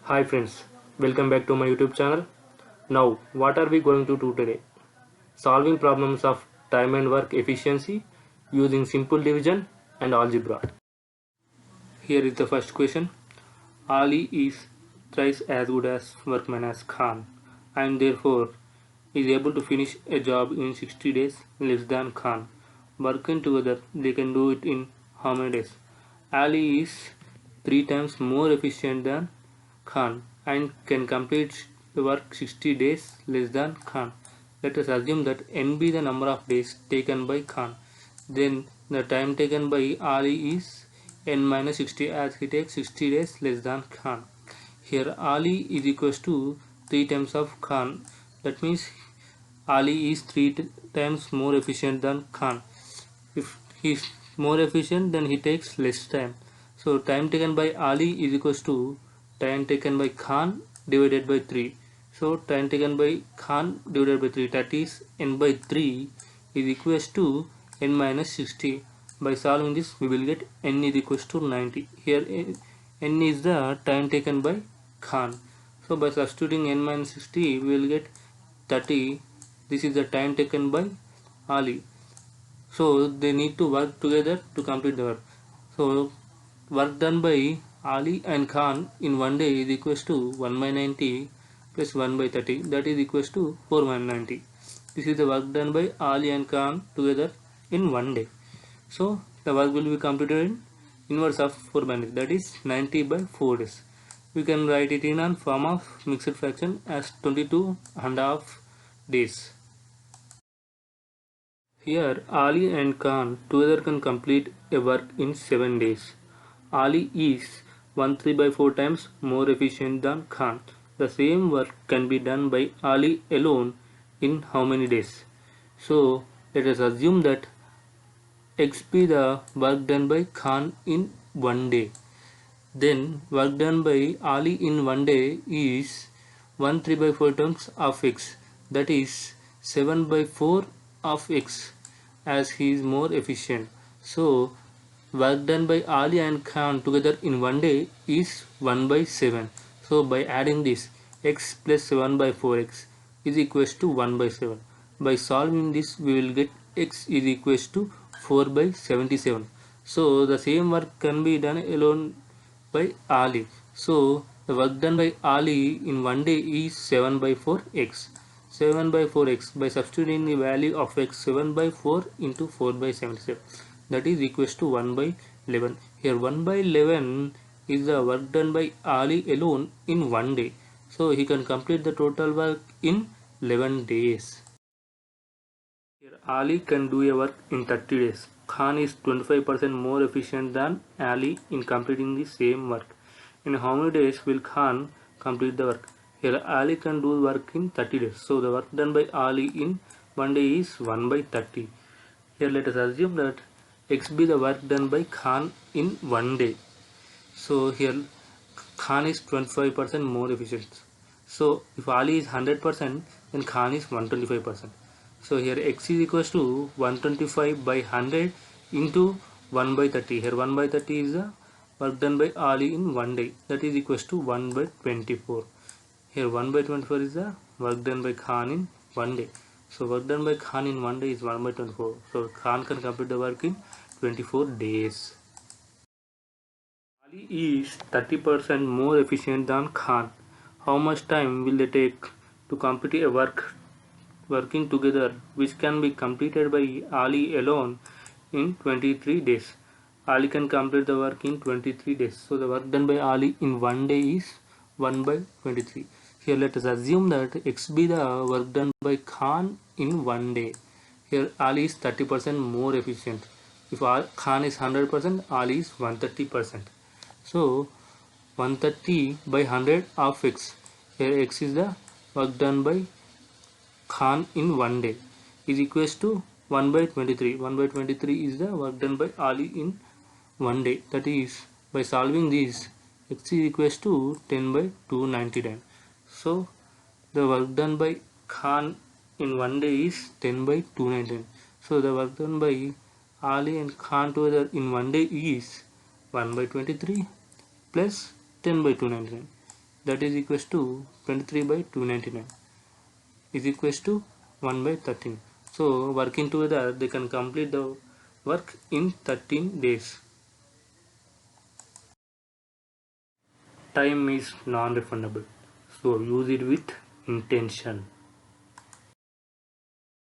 Hi friends, welcome back to my YouTube channel. Now, what are we going to do today? Solving problems of time and work efficiency using simple division and algebra. Here is the first question. Ali is thrice as good as workman as Khan and therefore is able to finish a job in 60 days less than Khan. Working together, they can do it in how many days? Ali is 3 times more efficient than Khan and can complete the work 60 days less than Khan. Let us assume that n be the number of days taken by Khan. Then the time taken by Ali is n minus 60 as he takes 60 days less than Khan. Here Ali is equals to 3 times of Khan. That means Ali is 3 times more efficient than Khan. If he is more efficient, then he takes less time. So time taken by Ali is equals to time taken by Khan divided by 3. So time taken by Khan divided by 3, that is n by 3 is equals to n minus 60. By solving this, we will get n is equals to 90. Here n is the time taken by Khan. So by substituting n minus 60, we will get 30. This is the time taken by Ali. So they need to work together to complete the work. So work done by Ali and Khan in one day is equals to 1 by 90 plus 1 by 30, that is equals to 4 by 90. This is the work done by Ali and Khan together in one day. So the work will be completed in inverse of 4 by 90, that is 90 by 4 days. We can write it in a form of mixed fraction as 22 and a half days. Here, Ali and Khan together can complete a work in 7 days. Ali is 1 3 by 4 times more efficient than Khan. The same work can be done by Ali alone in how many days? So, let us assume that X be the work done by Khan in 1 day. Then, work done by Ali in 1 day is 1 3 by 4 times of X, that is 7 by 4 of X, as he is more efficient. So work done by Ali and Khan together in 1 day is 1 by 7. So by adding this, X plus 7 by 4X is equals to 1 by 7. By solving this, we will get X is equals to 4 by 77. So the same work can be done alone by Ali. So the work done by Ali in 1 day is 7 by 4x. 7 by 4x, by substituting the value of x, 7 by 4 into 4 by 77, that is equals to 1 by 11. Here 1 by 11 is the work done by Ali alone in 1 day. So he can complete the total work in 11 days. Here Ali can do a work in 30 days. Khan is 25% more efficient than Ali in completing the same work. In how many days will Khan complete the work? Here Ali can do work in 30 days. So the work done by Ali in 1 day is 1 by 30. Here let us assume that X be the work done by Khan in 1 day. So here Khan is 25% more efficient. So if Ali is 100%, then Khan is 125%. So here X is equals to 125 by 100 into 1 by 30. Here 1 by 30 is the work done by Ali in 1 day, that is equals to 1 by 24. Here 1 by 24 is the work done by Khan in 1 day. So work done by Khan in 1 day is 1 by 24. So Khan can complete the work in 24 days. Ali is 30% more efficient than Khan. How much time will they take to complete a work working together which can be completed by Ali alone in 23 days? Ali can complete the work in 23 days. So the work done by Ali in 1 day is 1 by 23. Here let us assume that X be the work done by Khan in 1 day. Here Ali is 30% more efficient. If Khan is 100%, Ali is 130%. So 130 by 100 of X. Here X is the work done by Khan in 1 day is equals to 1 by 23. 1 by 23 is the work done by Ali in 1 day. That is, by solving this, X is equals to 10 by 299. So the work done by Khan in 1 day is 10 by 299. So the work done by Ali and Khan together in 1 day is 1 by 23 plus 10 by 299. that is equals to 23 by 299 is equals to 1 by 13. So working together they can complete the work in 13 days. Time is non-refundable, so use it with intention.